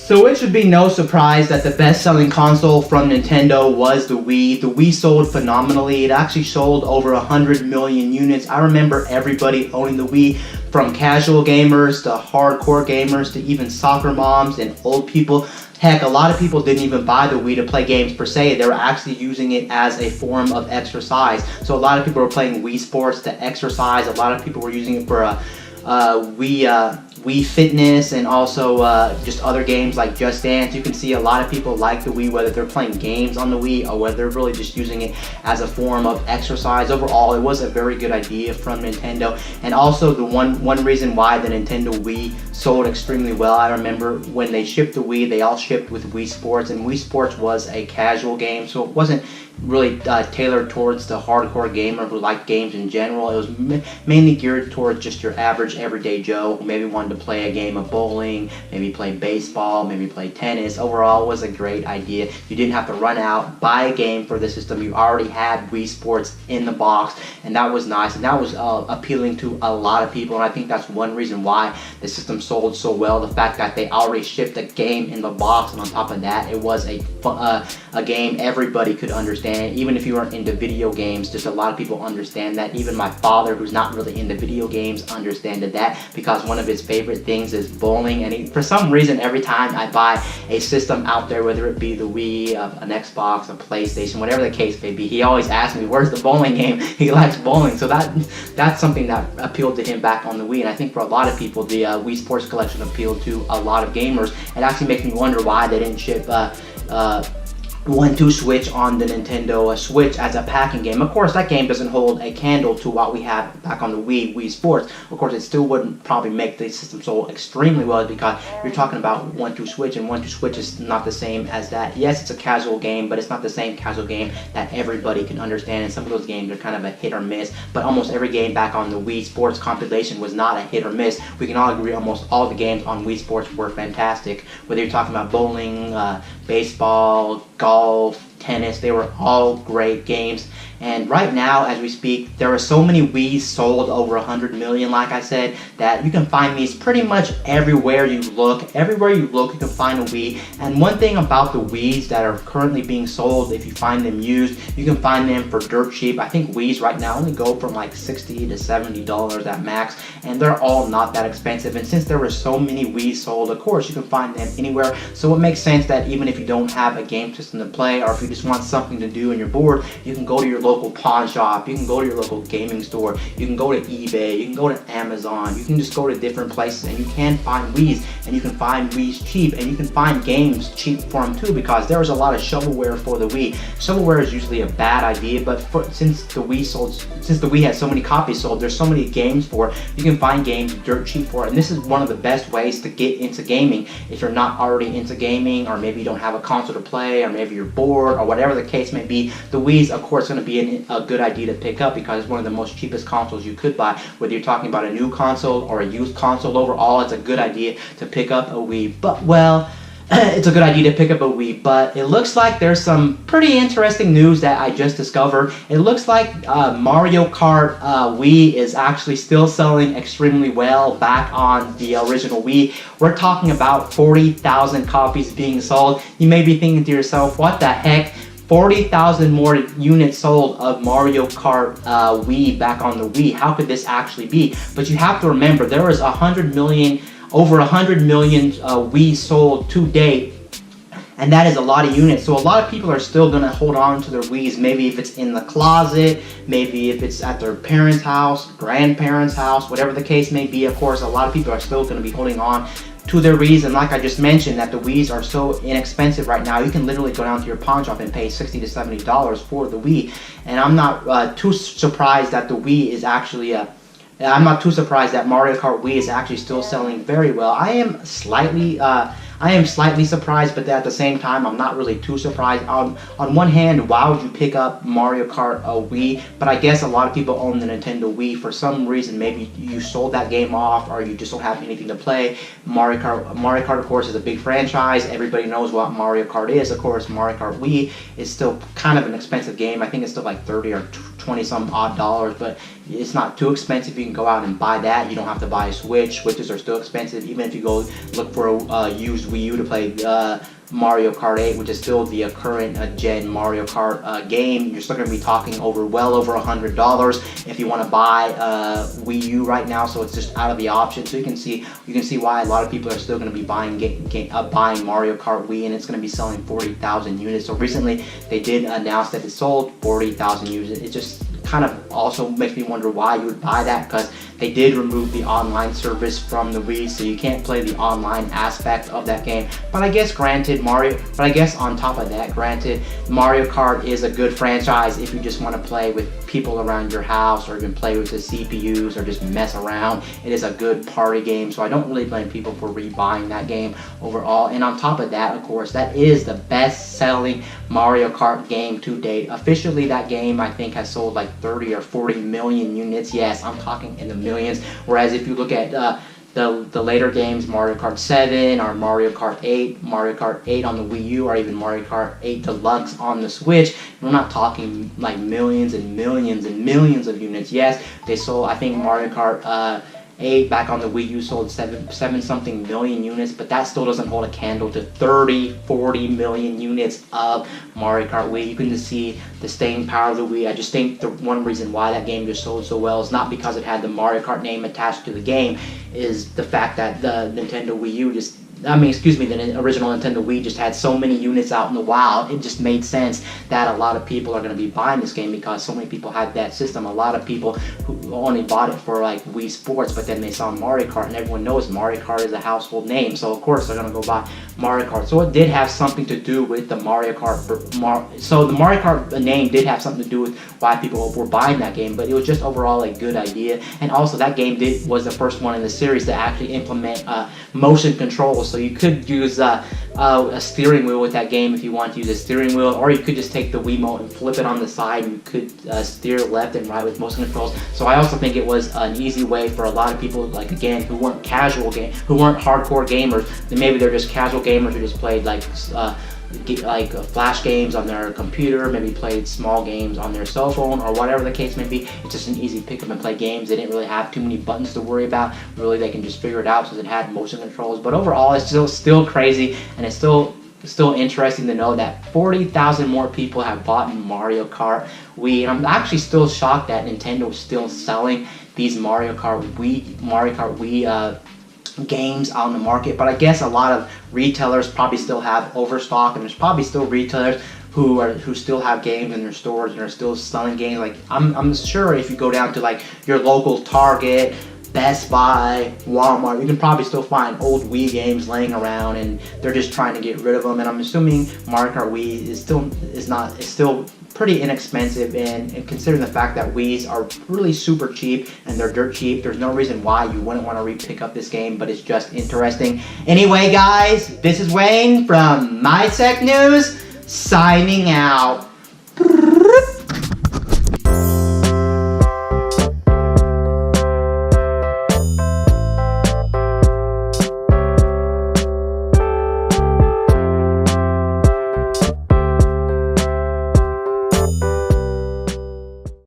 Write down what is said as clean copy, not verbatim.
So it should be no surprise that the best-selling console from Nintendo was the Wii. The Wii sold phenomenally. It actually sold over 100 million units. I remember everybody owning the Wii, from casual gamers to hardcore gamers to even soccer moms and old people. Heck, a lot of people didn't even buy the Wii to play games per se. They were actually using it as a form of exercise. So a lot of people were playing Wii Sports to exercise. A lot of people were using it for Wii Fitness, and also just other games like Just Dance. You can see a lot of people like the Wii, whether they're playing games on the Wii or whether they're really just using it as a form of exercise. Overall, it was a very good idea from Nintendo. And also the one reason why the Nintendo Wii sold extremely well, I remember when they shipped the Wii, they all shipped with Wii Sports, and Wii Sports was a casual game, so it wasn't really tailored towards the hardcore gamer who liked games in general. It was mainly geared towards just your average everyday Joe who maybe wanted to play a game of bowling, maybe play baseball, maybe play tennis. Overall, it was a great idea. You didn't have to run out, buy a game for the system. You already had Wii Sports in the box, and that was nice, and that was appealing to a lot of people, and I think that's one reason why the system sold so well. The fact that they already shipped a game in the box, and on top of that, it was a game everybody could understand. Even if you weren't into video games, just a lot of people understand that. Even my father, who's not really into video games, understood that, because one of his favorite things is bowling, and for some reason, every time I buy a system out there, whether it be the Wii, an Xbox, a PlayStation, whatever the case may be, he always asks me, where's the bowling game? He likes bowling, so that's something that appealed to him back on the Wii, and I think for a lot of people, the Wii Sports Collection appealed to a lot of gamers. It actually makes me wonder why they didn't ship 1-2 Switch on the Nintendo Switch as a packing game. Of course, that game doesn't hold a candle to what we have back on the Wii Sports. Of course, it still wouldn't probably make the system sold extremely well, because you're talking about 1-2 Switch, and 1-2 Switch is not the same as that. Yes, it's a casual game, but it's not the same casual game that everybody can understand, and some of those games are kind of a hit or miss, but almost every game back on the Wii Sports compilation was not a hit or miss. We can all agree almost all the games on Wii Sports were fantastic, whether you're talking about bowling, baseball, golf, tennis. They were all great games. And right now, as we speak, there are so many Wiis sold, over 100 million, like I said, that you can find these pretty much everywhere you look. Everywhere you look, you can find a Wii. And one thing about the Wiis that are currently being sold, if you find them used, you can find them for dirt cheap. I think Wiis right now only go from like $60 to $70 at max, and they're all not that expensive. And since there were so many Wiis sold, of course, you can find them anywhere. So it makes sense that even if you don't have a game system to play, or if you just want something to do and you're bored, you can go to your local pawn shop, you can go to your local gaming store, you can go to eBay, you can go to Amazon, you can just go to different places, and you can find Wiis, and you can find Wiis cheap, and you can find games cheap for them too, because there was a lot of shovelware for the Wii. Shovelware is usually a bad idea, but since the Wii had so many copies sold, there's so many games for it, you can find games dirt cheap for it. And this is one of the best ways to get into gaming if you're not already into gaming, or maybe you don't have a console to play, or maybe you're bored, or whatever the case may be. The Wii's, of course, going to be a good idea to pick up, because it's one of the most cheapest consoles you could buy. Whether you're talking about a new console or a used console, overall, it's a good idea to pick up a Wii. But, well, it's a good idea to pick up a Wii, but it looks like there's some pretty interesting news that I just discovered. It looks like Mario Kart Wii is actually still selling extremely well back on the original Wii. We're talking about 40,000 copies being sold. You may be thinking to yourself, what the heck? 40,000 more units sold of Mario Kart Wii back on the Wii. How could this actually be? But you have to remember, there was over 100 million Wii sold to date, and that is a lot of units. So a lot of people are still going to hold on to their Wiis, maybe if it's in the closet, maybe if it's at their parents' house, grandparents' house, whatever the case may be. Of course, a lot of people are still going to be holding on to their Wiis, and like I just mentioned, that the Wiis are so inexpensive right now. You can literally go down to your pawn shop and pay $60 to $70 for the Wii, and I'm not too surprised that the Wii is actually I'm not too surprised that Mario Kart Wii is actually still selling very well. I am slightly surprised, but at the same time, I'm not really too surprised. On one hand, why would you pick up Mario Kart Wii? But I guess a lot of people own the Nintendo Wii for some reason. Maybe you sold that game off, or you just don't have anything to play. Mario Kart, of course, is a big franchise. Everybody knows what Mario Kart is. Of course, Mario Kart Wii is still kind of an expensive game. I think it's still like $30 or 20 some odd dollars, but it's not too expensive. You can go out and buy that. You don't have to buy a Switch. Switches are still expensive. Even if you go look for a used Wii U to play Mario Kart 8, which is still the current gen Mario Kart game, you're still going to be talking well over $100 if you want to buy Wii U right now. So it's just out of the option. So you can see why a lot of people are still going to be buying Mario Kart Wii, and it's going to be selling 40,000 units. So recently they did announce that it sold 40,000 units. It just kind of also makes me wonder why you would buy that, because they did remove the online service from the Wii, so you can't play the online aspect of that game. But I guess on top of that, granted, Mario Kart is a good franchise if you just want to play with people around your house, or even play with the CPUs, or just mess around. It is a good party game, so I don't really blame people for rebuying that game overall. And on top of that, of course, that is the best-selling Mario Kart game to date. Officially, that game, I think, has sold like 30 or 40 million units. Yes, I'm talking in the millions. Whereas if you look at the later games, Mario Kart 7 or Mario Kart 8 on the Wii U, or even Mario Kart 8 Deluxe on the Switch, we're not talking like millions and millions and millions of units. Yes, they sold, I think Mario Kart 8 back on the Wii U sold 7 something million units, but that still doesn't hold a candle to 40 million units of Mario Kart Wii. You can just see the staying power of the Wii. I just think the one reason why that game just sold so well is not because it had the Mario Kart name attached to the game, is the fact that the Nintendo Wii U the original Nintendo Wii just had so many units out in the wild. It just made sense that a lot of people are going to be buying this game because so many people had that system. A lot of people who only bought it for like Wii Sports, but then they saw Mario Kart, and everyone knows Mario Kart is a household name, so of course they're going to go buy Mario Kart. So it did have something to do with the Mario Kart. So the Mario Kart name did have something to do with why people were buying that game, but it was just overall a good idea. And also that game was the first one in the series to actually implement motion controls. So you could use a steering wheel with that game if you want to use a steering wheel, or you could just take the Wiimote and flip it on the side, and you could steer left and right with motion controls. So I also think it was an easy way for a lot of people, like again, who weren't hardcore gamers. Then maybe they're just casual gamers who just played like flash games on their computer, maybe played small games on their cell phone, or whatever the case may be. It's just an easy pick up and play games. They didn't really have too many buttons to worry about. Really, they can just figure it out, so it had motion controls. But overall, it's still crazy, and it's still interesting to know that 40,000 more people have bought Mario Kart Wii. And I'm actually still shocked that Nintendo is still selling these Mario Kart Wii games on the market. But I guess a lot of retailers probably still have overstock, and there's probably still retailers who still have games in their stores and are still selling games. Like I'm sure if you go down to like your local Target, Best Buy, Walmart, you can probably still find old Wii games laying around, and they're just trying to get rid of them. And I'm assuming Mario Kart Wii is still pretty inexpensive, and considering the fact that Wii's are really super cheap and they're dirt cheap, there's no reason why you wouldn't want to pick up this game. But it's just interesting. Anyway, guys, this is Wayne from My Tech News, signing out.